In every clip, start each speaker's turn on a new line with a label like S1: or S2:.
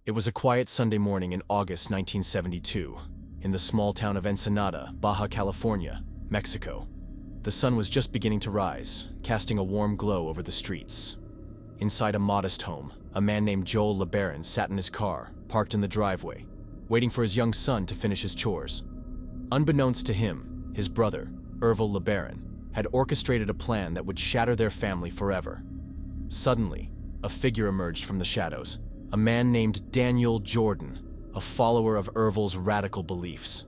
S1: It was a quiet Sunday morning in August 1972, in the small town of Ensenada, Baja California, Mexico. The sun was just beginning to rise, casting a warm glow over the streets. Inside a modest home, a man named Joel LeBARON sat in his car, parked in the driveway, waiting for his young son to finish his chores. Unbeknownst to him, his brother, Ervil LeBARON, had orchestrated a plan that would shatter their family forever. Suddenly, a figure emerged from the shadows, a man named Daniel Jordan, a follower of Ervil's radical beliefs.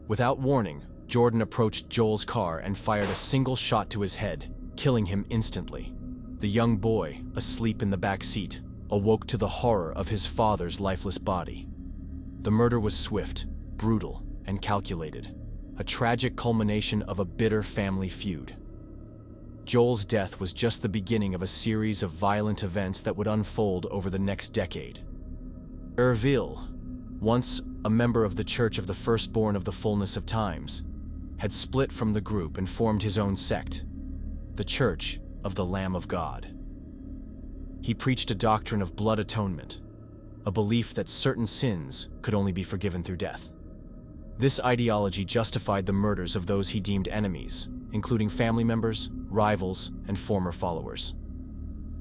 S1: Without warning, Jordan approached Joel's car and fired a single shot to his head, killing him instantly. The young boy, asleep in the back seat, awoke to the horror of his father's lifeless body. The murder was swift, brutal, and calculated, a tragic culmination of a bitter family feud. Joel's death was just the beginning of a series of violent events that would unfold over the next decade. Ervil, once a member of the Church of the Firstborn of the Fullness of Times, had split from the group and formed his own sect, the Church of the Lamb of God. He preached a doctrine of blood atonement, a belief that certain sins could only be forgiven through death. This ideology justified the murders of those he deemed enemies, including family members, rivals, and former followers.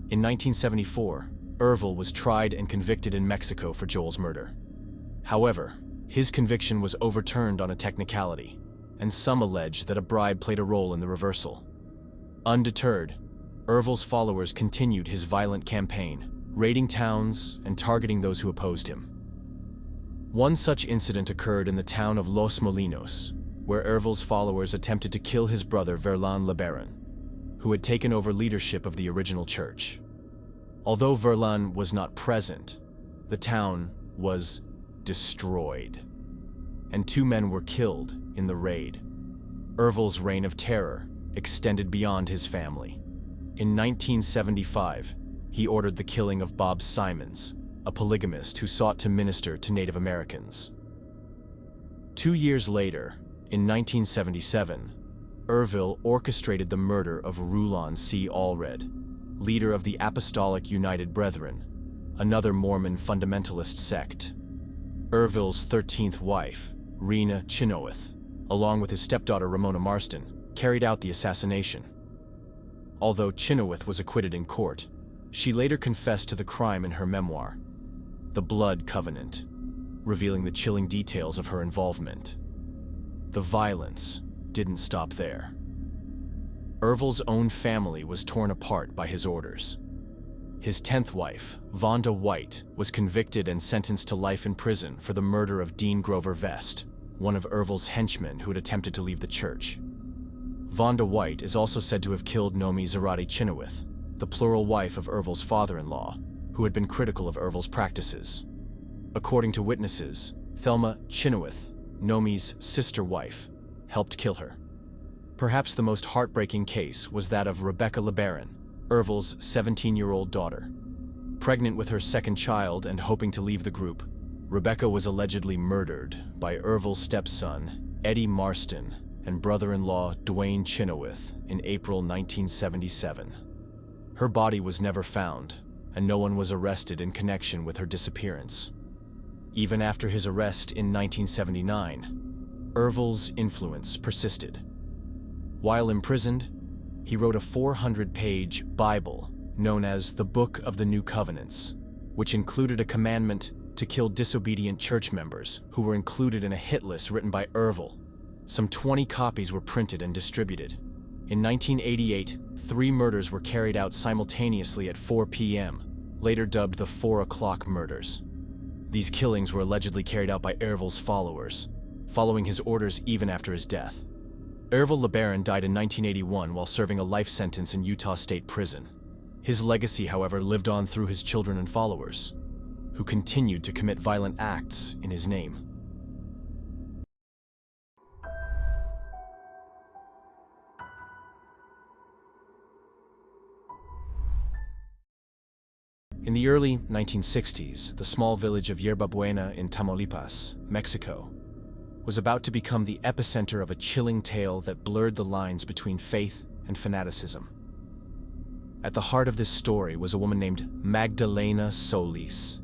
S1: In 1974, Ervil was tried and convicted in Mexico for Joel's murder. However, his conviction was overturned on a technicality, and some allege that a bribe played a role in the reversal. Undeterred, Ervil's followers continued his violent campaign, raiding towns and targeting those who opposed him. One such incident occurred in the town of Los Molinos, where Ervil's followers attempted to kill his brother Ervil LeBARON, who had taken over leadership of the original church. Although Ervil was not present, the town was destroyed, and 2 men were killed in the raid. Ervil's reign of terror extended beyond his family. In 1975, he ordered the killing of Bob Simons, a polygamist who sought to minister to Native Americans. 2 years later, in 1977, Ervil orchestrated the murder of Rulon C. Allred, leader of the Apostolic United Brethren, another Mormon fundamentalist sect. Ervil's 13th wife, Rena Chenoweth, along with his stepdaughter Ramona Marston, carried out the assassination. Although Chenoweth was acquitted in court, she later confessed to the crime in her memoir, The Blood Covenant, revealing the chilling details of her involvement. The violence didn't stop there. Ervil's own family was torn apart by his orders. His 10th wife, Vonda White, was convicted and sentenced to life in prison for the murder of Dean Grover Vest, one of Ervil's henchmen who had attempted to leave the church. Vonda White is also said to have killed Nomi Zarate Chenoweth, the plural wife of Ervil's father-in-law, who had been critical of Ervil's practices. According to witnesses, Thelma Chenoweth, Nomi's sister wife, helped kill her. Perhaps the most heartbreaking case was that of Rebecca LeBARON, Ervil's 17-year-old daughter. Pregnant with her 2nd child and hoping to leave the group, Rebecca was allegedly murdered by Ervil's stepson, Eddie Marston, and brother-in-law Dwayne Chenoweth in April 1977. Her body was never found, and no one was arrested in connection with her disappearance. Even after his arrest in 1979, Ervil's influence persisted. While imprisoned, he wrote a 400-page Bible known as the Book of the New Covenants, which included a commandment to kill disobedient church members who were included in a hit list written by Ervil. Some 20 copies were printed and distributed. In 1988, 3 murders were carried out simultaneously at 4 p.m., later dubbed the 4 o'clock murders. These killings were allegedly carried out by Ervil's followers, following his orders even after his death. Ervil LeBARON died in 1981 while serving a life sentence in Utah State Prison. His legacy, however, lived on through his children and followers, who continued to commit violent acts in his name. In the early 1960s, the small village of Yerba Buena in Tamaulipas, Mexico, was about to become the epicenter of a chilling tale that blurred the lines between faith and fanaticism. At the heart of this story was a woman named Magdalena Solís,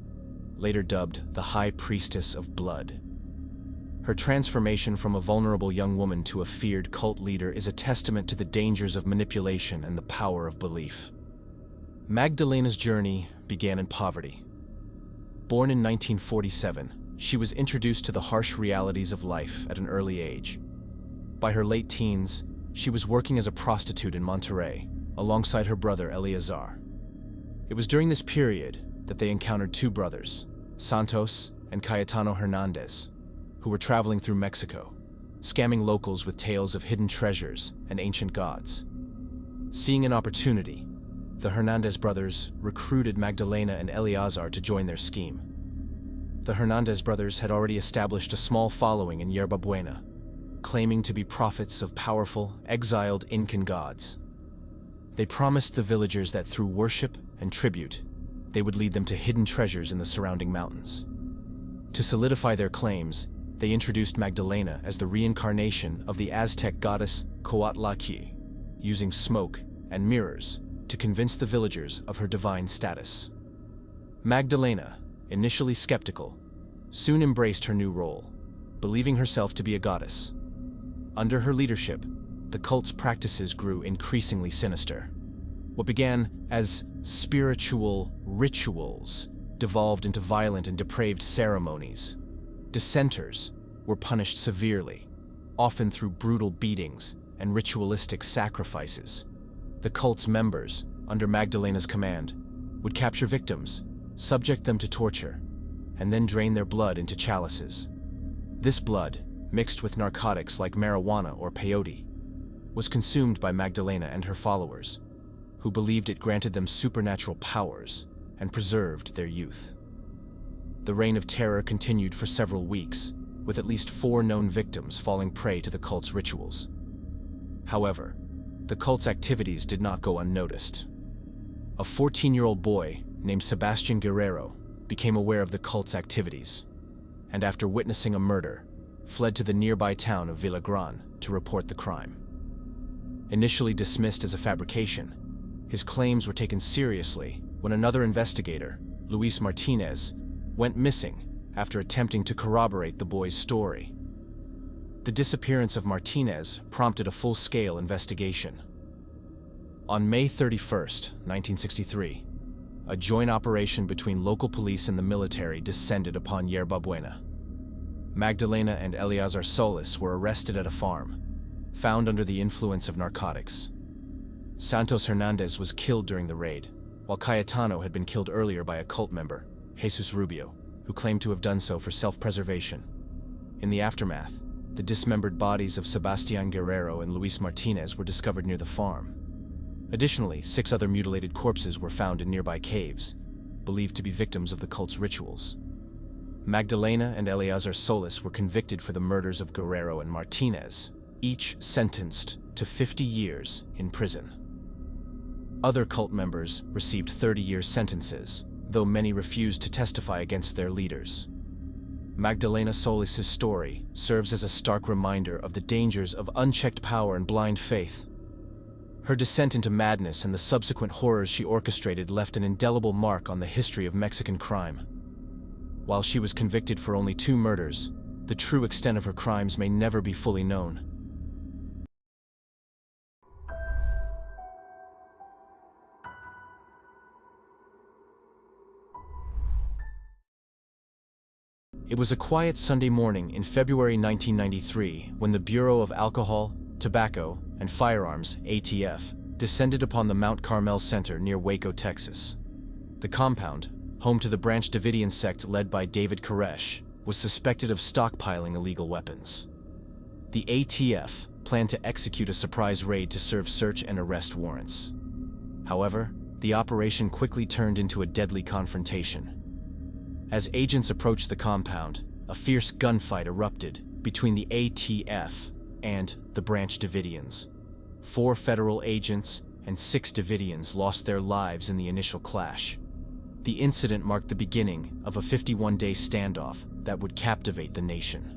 S1: later dubbed the High Priestess of Blood. Her transformation from a vulnerable young woman to a feared cult leader is a testament to the dangers of manipulation and the power of belief. Magdalena's journey began in poverty. Born in 1947, she was introduced to the harsh realities of life at an early age. By her late teens, she was working as a prostitute in Monterrey, alongside her brother Eleazar. It was during this period that they encountered two brothers, Santos and Cayetano Hernandez, who were traveling through Mexico, scamming locals with tales of hidden treasures and ancient gods. Seeing an opportunity, the Hernandez brothers recruited Magdalena and Eleazar to join their scheme. The Hernandez brothers had already established a small following in Yerba Buena, claiming to be prophets of powerful, exiled Incan gods. They promised the villagers that through worship and tribute, they would lead them to hidden treasures in the surrounding mountains. To solidify their claims, they introduced Magdalena as the reincarnation of the Aztec goddess Coatlaquil, using smoke and mirrors to convince the villagers of her divine status. Magdalena, initially skeptical, soon embraced her new role, believing herself to be a goddess. Under her leadership, the cult's practices grew increasingly sinister. What began as spiritual rituals devolved into violent and depraved ceremonies. Dissenters were punished severely, often through brutal beatings and ritualistic sacrifices. The cult's members, under Magdalena's command, would capture victims, subject them to torture, and then drain their blood into chalices. This blood, mixed with narcotics like marijuana or peyote, was consumed by Magdalena and her followers, who believed it granted them supernatural powers and preserved their youth. The reign of terror continued for several weeks, with at least 4 known victims falling prey to the cult's rituals. However, the cult's activities did not go unnoticed. A 14-year-old boy named Sebastian Guerrero became aware of the cult's activities, and after witnessing a murder, fled to the nearby town of Villagran to report the crime. Initially dismissed as a fabrication, his claims were taken seriously when another investigator, Luis Martinez, went missing after attempting to corroborate the boy's story. The disappearance of Martinez prompted a full-scale investigation. On May 31, 1963, a joint operation between local police and the military descended upon Yerba Buena. Magdalena and Eleazar Solís were arrested at a farm, found under the influence of narcotics. Santos Hernandez was killed during the raid, while Cayetano had been killed earlier by a cult member, Jesus Rubio, who claimed to have done so for self-preservation. In the aftermath, the dismembered bodies of Sebastián Guerrero and Luis Martinez were discovered near the farm. Additionally, 6 other mutilated corpses were found in nearby caves, believed to be victims of the cult's rituals. Magdalena and Eleazar Solís were convicted for the murders of Guerrero and Martinez, each sentenced to 50 years in prison. Other cult members received 30-year sentences, though many refused to testify against their leaders. Magdalena Solís' story serves as a stark reminder of the dangers of unchecked power and blind faith. Her descent into madness and the subsequent horrors she orchestrated left an indelible mark on the history of Mexican crime. While she was convicted for only 2 murders, the true extent of her crimes may never be fully known. It was a quiet Sunday morning in February 1993 when the Bureau of Alcohol, Tobacco, and Firearms, ATF, descended upon the Mount Carmel Center near Waco, Texas. The compound, home to the Branch Davidian sect led by David Koresh, was suspected of stockpiling illegal weapons. The ATF planned to execute a surprise raid to serve search and arrest warrants. However, the operation quickly turned into a deadly confrontation. As agents approached the compound, a fierce gunfight erupted between the ATF and the Branch Davidians. 4 federal agents and 6 Davidians lost their lives in the initial clash. The incident marked the beginning of a 51-day standoff that would captivate the nation.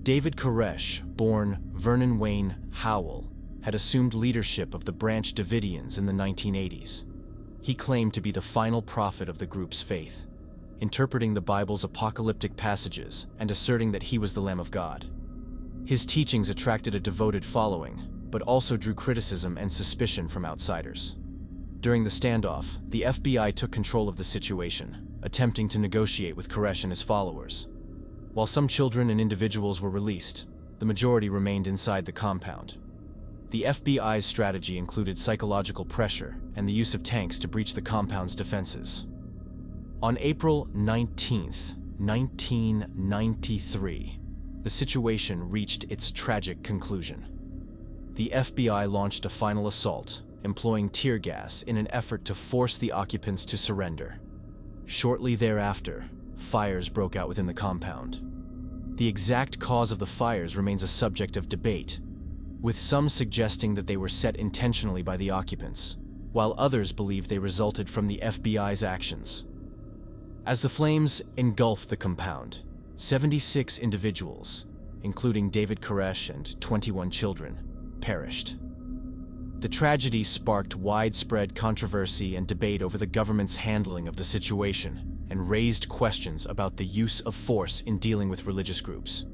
S1: David Koresh, born Vernon Wayne Howell, had assumed leadership of the Branch Davidians in the 1980s. He claimed to be the final prophet of the group's faith. interpreting the Bible's apocalyptic passages and asserting that he was the Lamb of God. His teachings attracted a devoted following, but also drew criticism and suspicion from outsiders. During the standoff, the FBI took control of the situation, attempting to negotiate with Koresh and his followers. While some children and individuals were released, the majority remained inside the compound. The FBI's strategy included psychological pressure and the use of tanks to breach the compound's defenses. On April 19, 1993, the situation reached its tragic conclusion. The FBI launched a final assault, employing tear gas in an effort to force the occupants to surrender. Shortly thereafter, fires broke out within the compound. The exact cause of the fires remains a subject of debate, with some suggesting that they were set intentionally by the occupants, while others believe they resulted from the FBI's actions. As the flames engulfed the compound, 76 individuals, including David Koresh and 21 children, perished. The tragedy sparked widespread controversy and debate over the government's handling of the situation and raised questions about the use of force in dealing with religious groups.